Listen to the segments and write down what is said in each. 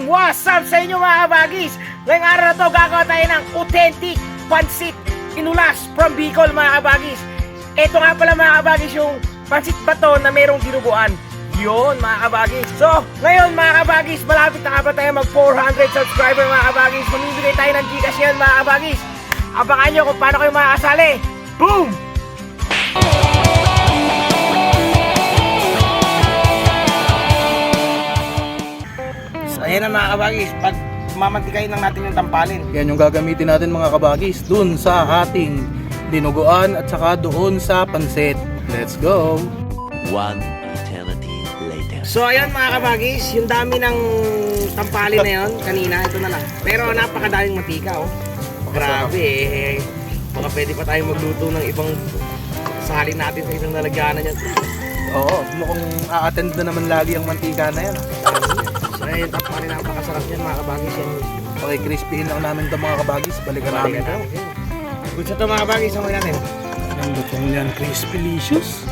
Boom! What's up sa inyo mga kabagis? Ngayong araw na to gagawa tayo ng authentic pansit inulas from Bicol mga kabagis. Ito nga pala mga kabagis yung pansit bato na merong dinuguan. Yun mga kabagis. So ngayon mga kabagis, malapit na ba tayo mag 400 subscriber mga kabagis. Mamibigay tayo ng Gcash yan mga kabagis. Abangan nyo kung paano kayo makakasali. Boom! Ayan na mga kabagis, pag mamantikayin lang natin yung tampalin. Yan yung gagamitin natin mga kabagis dun sa ating dinuguan at saka doon sa pansit. Let's go! One eternity later. So ayan mga kabagis, yung dami ng tampalin na yun, kanina, ito na lang. Pero napakadaming mantika oh. Grabe eh. Baka pwede pa tayo magluto ng ibang salin natin sa isang lalagyanan yan. Oo, mukhang a-attend na naman lagi ang mantika na yan. So ayan, tampalin, napakasarap yan mga kabagis yan. Okay, crispyin lang namin ito mga kabagis. Balikan namin ito. Good sa ito mga kabagis, amoy natin. Ang lutong yan, crispy-licious.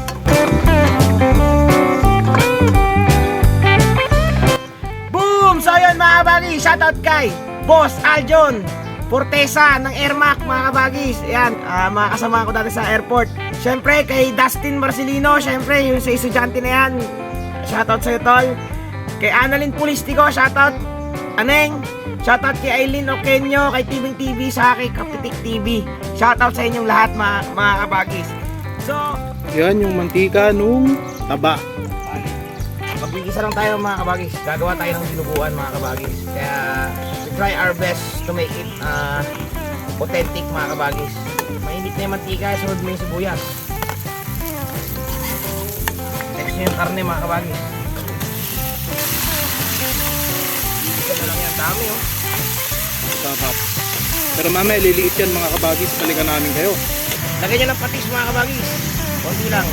Boom! So yun mga kabagis, shoutout kay Boss Aljon Fortesa ng Airmac mga kabagis. Ayan, mga kasama ko dati sa airport. Siyempre kay Dustin Marcelino, siyempre yung sa estudyante na yan. Shoutout sa'yo tol. Kay Annalyn Pulistico, shoutout. Aneng, shoutout kay Aileen Oqueño, kay Tibing TV, sa akin Kapitik TV. Shoutout sa inyong lahat mga kabagis. So, Yan yung mantika nung taba. magigisa lang tayo mga kabagis. Gagawa tayo ng dinuguan mga kabagis. Kaya we try our best to make it authentic mga kabagis. Mainit na yung mantika, sunod mo yung sibuyas. Next nyo yung karne mga kabagis. Igisa na lang yan, dami oh. Sarap. Pero mamaya liliit yan mga kabagis. Balikan namin kayo. Lagyan nyo ng patis mga kabagis. Konti lang.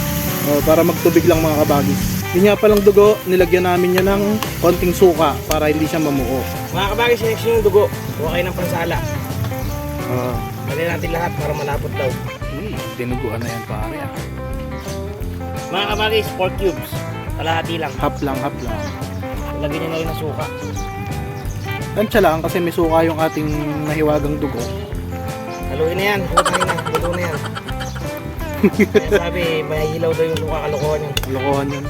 Para magtubig lang mga kabagis. Yun nga palang dugo, nilagyan namin yan ng konting suka para hindi siya mamuo. Mga kabagis, next nyo yung dugo. Huwag kayo ng pansala. Ah, Lagyan natin lahat para malapot daw. dinuguan na yan pare. Mga kabagis, 4 cubes. Kalahati lang. Hap lang. Lagyan nyo na rin ng suka. Tansya lang kasi may suka yung ating nahiwagang dugo. Haluin na yan, hutangin na, luto na yan. Kaya sabi, may hilaw daw yung suka, kalokohan yun. Kalokohan yan.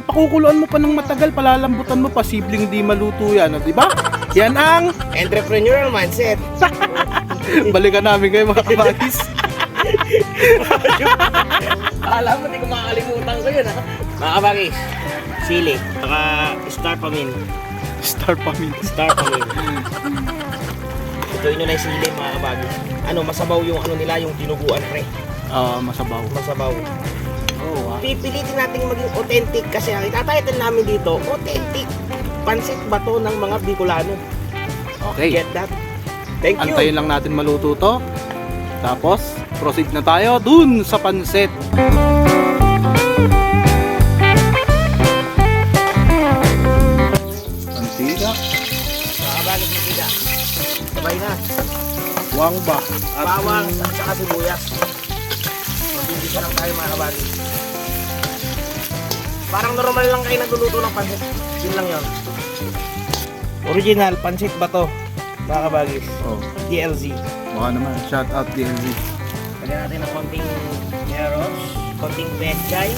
Pakukuluan mo pa ng matagal, palalambutan mo, posibleng di maluto yan, di ba? Yan ang Entrepreneurial mindset. balikan namin kayo mga kabagis. Alam mo, di ko makakalimutan ko yun ha. Mga kabagis, sili, saka star pamin. Star pamin. Ituloy nyo na yung sili mga kabagis. Ano, masabaw yung ano nila, yung dinuguan pre. Masabaw. Masabaw. Oo. Pipilitin natin maging authentic kasi ang itatitle namin dito, authentic pansit bato ng mga Bicolano. Okay. Get that? Thank you. Antayin lang natin maluto to. Tapos, proceed na tayo dun sa pansit. Mantika, Makabalik na tiga. Sabay na. wangba, at Bawang at saka sibuyas. Mag-umpisa lang tayo mga kabagis. Parang normal lang kayo nagluluto ng pansit. Yun lang yun. Original pansit ba to? Mga kabagis. Oh, DLZ. baka naman. Shout out DLZ. Lagyan natin ng konting meros, konting pechay.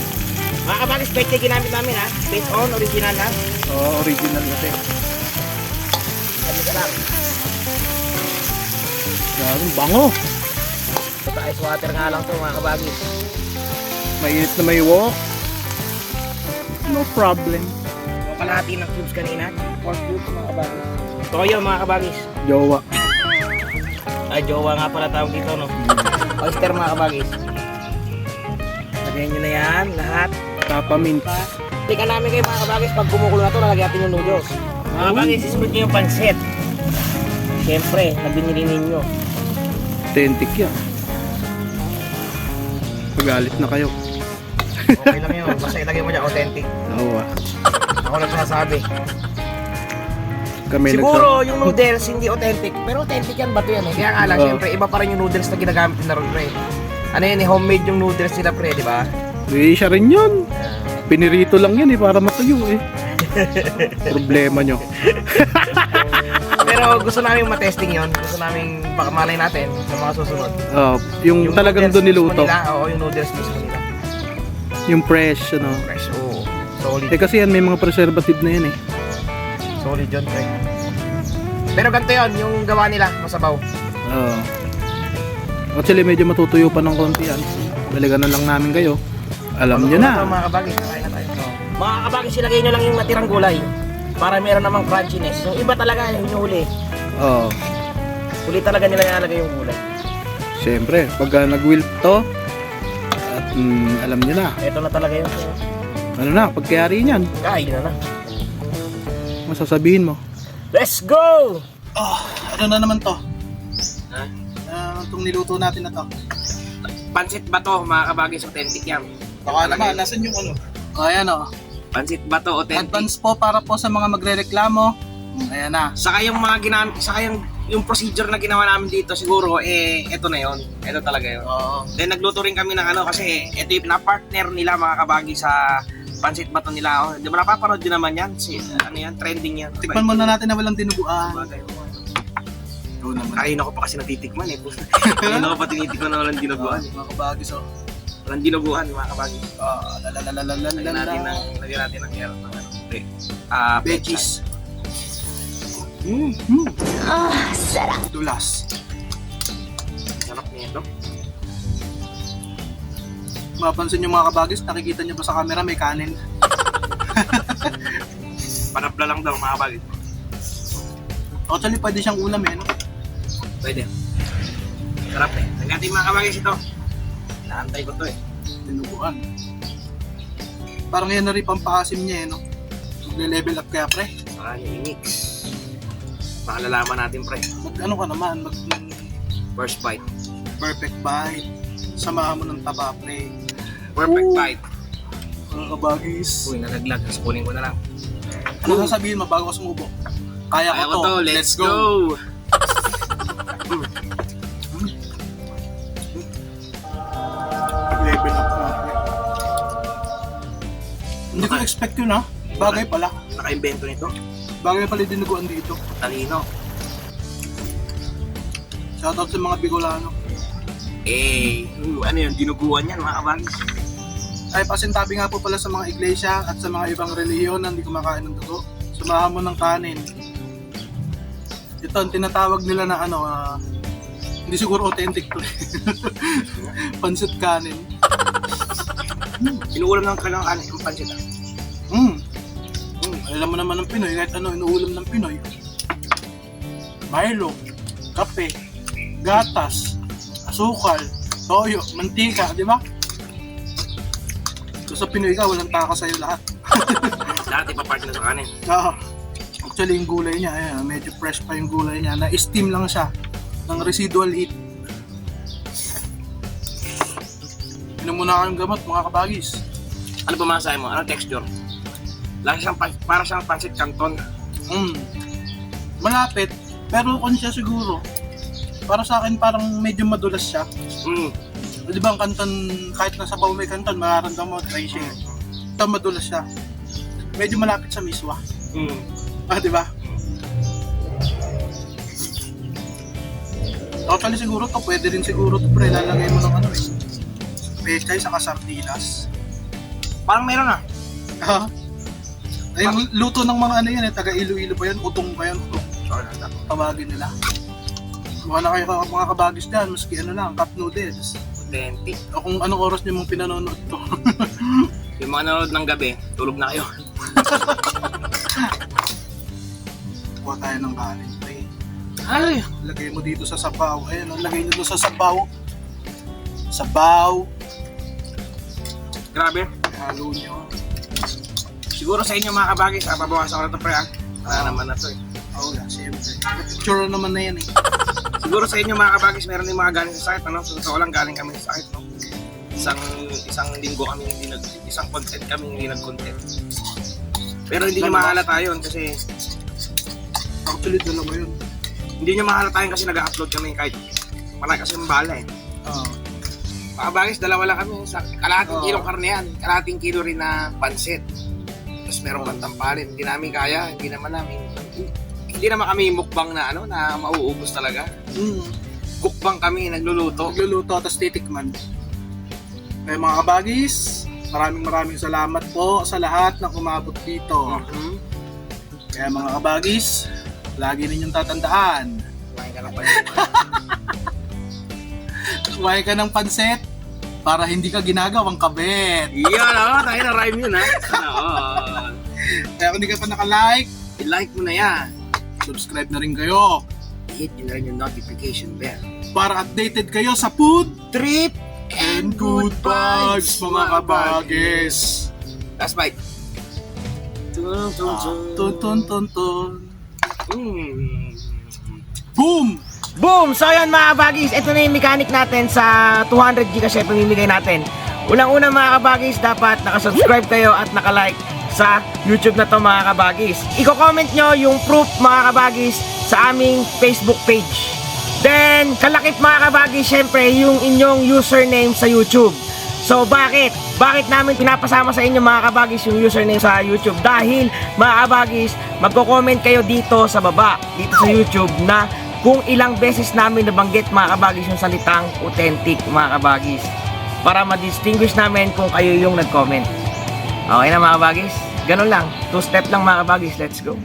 Mga kabagis, pechay ginamit namin ha. Based on original ha. Oh, original kasi. Sabi ka lang. Grabe, bango. Ito ice water nga lang to mga kabagis. Mainit na may wok. No problem. Yung kalahati ng cubes kanina. 4 cubes mga kabagis. Toyo mga kabagis. Jowa. Ay, jowa nga pala tawag dito, no? Oyster mga kabagis. Lagyan nyo na yan, lahat. Tapamint. Tika namin kayo mga kabagis, pag kumukulo na to, lalagyan natin yung noodles. Mga kabagis, isipin nyo yung pansit. Siyempre, nabinili ninyo. Authentic yan. Pagalit na kayo. Okay lang yun, basta ilagay mo dyan, authentic. Oo. Ako nagsasabi. Kami Siguro yung noodles hindi authentic, pero authentic yan, bato yan eh. Kaya nga lang, siyempre, iba pa rin yung noodles na ginagamit nila ron, pre. Ano yun eh, homemade yung noodles nila, pre, di ba? siya rin yun. Pinirito lang yan para matuyo eh. Problema nyo. Pero gusto namin matesting yon. Gusto namin baka malay natin sa mga susunod. Yung talagang noodles doon niluto. mismo nila, oo, yung noodles mismo nila. Yung fresh, ano. Fresh, oo. Solid. Kasi yan, may mga preservative na yan eh. Solid yun, pre. Pero ganito yun, yung gawa nila, masabaw. Oo. Actually, medyo matutuyo pa ng konti yan. Balikan na lang namin kayo. Alam nyo na. Ito, mga kabagis, kain na tayo. Mga kabagis, ilagay nyo lang yung natirang gulay. Para meron namang crunchiness. Yung iba talaga, yung hinuhuli. Oo. Huli talaga nila ilalagay yung gulay. Siyempre, pagka nag-wilt to, at alam nyo na. Ito na talaga yung Ano na, pagkayari niyan. kain na na. Masasabihin mo. Let's go! Ano na naman to? Ha? Itong niluto natin na to. Pansit ba to, mga kabagis, authentic yan. Baka naman, nasan yung ano? Ayan o. Pansit ba to, authentic? Advance po para po sa mga magre-reklamo. Ayan na. Saka yung mga ginamit, saka yung procedure na ginawa namin dito siguro, ito na yon. Ito talaga yun. Oo. Then nagluto rin kami ng ano kasi ito yung na-partner nila mga kabagi sa pansit bato nila. Oh, di ba napapanood din naman yan? Ano yan? Trending yan. Tikman muna natin na walang dinuguan. Bagay. Oo naman. Kain ako pa kasi natitikman eh. Kain ako pa tinitikman na walang dinuguan. Mga kabagis oh. Walang dinuguan mga kabagi. Lagyan Lalalalalalala. natin ng carrot ng ano. Veggies. Dulas. Sarap niya ito. Mapansin nyo mga kabagis, nakikita nyo ba sa camera may kanin? Panapla lang daw mga kabagi. Actually, pwede siyang ulam eh, no? Pwede. Sarap eh. Nagkating mga kabagi ito. Naantay ko to eh. Dinuguan. Parang yan na rin pampasim niya eh, no? Magle-level up kaya pre. Saka i-mix. Makalalaman natin pre. Ano ka naman, First bite. perfect bite. Samahan mo ng taba pre. Perfect bite. Mga kabagis. Uy, nalaglag. Tapos kunin ko na lang. Ano sasabihin mo bago ka sumubo? Kaya Kaya ko to, let's go! Level up na pre. Hindi ko expect yun ha. Bagay pala. Naka-invento nito. Bagay pala yung dinuguan dito. Talino. Shoutout sa mga Bicolano. Ano yun? Dinuguan yan mga kabagis. Ay, pasintabi nga po pala sa mga iglesia at sa mga ibang relihiyon na hindi kumakain ng dugo. Samahan mo ng kanin. Ito, ang tinatawag nila na ano, hindi siguro authentic to. Pansit kanin. Inuulam ng kanilang kanin yung pansit. Alam mo naman ng Pinoy, kahit ano inuulam ng Pinoy. Milo, kape, gatas, asukal, toyo, mantika, di ba? So sa Pinoy ka, walang taka sa'yo lahat. Lahat ipapart na sa kanin. Actually yung gulay niya, ayan, medyo fresh pa yung gulay niya. Na-steam lang siya ng residual heat. Inom muna kayong gamot mga kabagis. Ano ba masahe mo? Anong texture? Lagi siyang para siyang pansit canton. Malapit, pero kung siya siguro, para sa akin parang medyo madulas siya. Di ba ang kanton, kahit nasa baw may kanton, mararamdaman mo dry siya. Ito madulas siya. Medyo malapit sa miswa. Di ba? Totally siguro to, pwede rin siguro to pre, lalagay mo ng ano eh. Pechay saka sardinas. Parang meron ah. Ay, luto ng mga ano yan eh, taga Iloilo pa yan, utong pa yan, utong. Tawagin nila. Wala kayo mga kabagis dyan, maski ano lang, cup noodles. Authentic. O kung anong oras niyo mong pinanonood to. Yung mga nanonood ng gabi, tulog na kayo. Kuha tayo ng kanin. Okay. Ay! Lagay mo dito sa sabaw. Ayun, lagay nyo doon sa sabaw. Sabaw. Grabe. Halo nyo. Siguro sa inyo mga kabagis, babawasan ko na ito pre ah. Wala naman na to eh. Oo, siyempre. Picture naman na yan eh. Siguro sa inyo mga kabagis, meron din mga galing sa sakit, ano? So, totoo lang galing kami sa sakit, no? Isang linggo kami isang content kami hindi nag-content. Pero hindi nyo mahalata yun kasi Actually, dalawa yun. hindi nyo mahalata yun kasi nag-upload kami kahit wala kasi mabala eh. Mga kabagis, dalawa lang kami. Kalahating kilong karne yan. Kalahating kilo rin na pansit. Tapos meron pang tampalin. Hindi namin kaya. Hindi naman namin. Hindi naman kami mukbang na ano, na mauubos talaga. Cookbang kami, nagluluto. Nagluluto tapos titikman. Kaya mga kabagis, maraming salamat po sa lahat ng umabot dito. Kaya mga kabagis, lagi ninyong tatandaan. Kumain ka lang pa. Kumain ka ng pansit para hindi ka ginagawang kabit. Iyan o, tayo na rhyme yun ha. Kaya kung hindi ka pa naka-like, I-like mo na yan. subscribe na rin kayo Hit nyo na rin yung notification bell. para updated kayo sa food Trip and good vibes mga kabagis. Last bite. Tun, tun, tun. Tun. Mm. Boom! Boom! So yun mga kabagis, ito na yung mechanic natin sa 200 Gcash pamimigay natin. Unang-una mga kabagis, dapat nakasubscribe kayo at nakalike sa YouTube na to mga kabagis. Iko-comment nyo yung proof mga kabagis sa aming Facebook page. Then, kalakip mga kabagis, syempre yung inyong username sa YouTube. So bakit? Bakit namin pinapasama sa inyo mga kabagis yung username sa YouTube? Dahil mga kabagis, magko-comment kayo dito sa baba, dito sa YouTube na kung ilang beses namin nabanggit mga kabagis yung salitang authentic mga kabagis. Para ma-distinguish namin kung kayo yung nag-comment. Okay na mga kabagis? Ganun lang. 2 step lang mga kabagis. Let's go.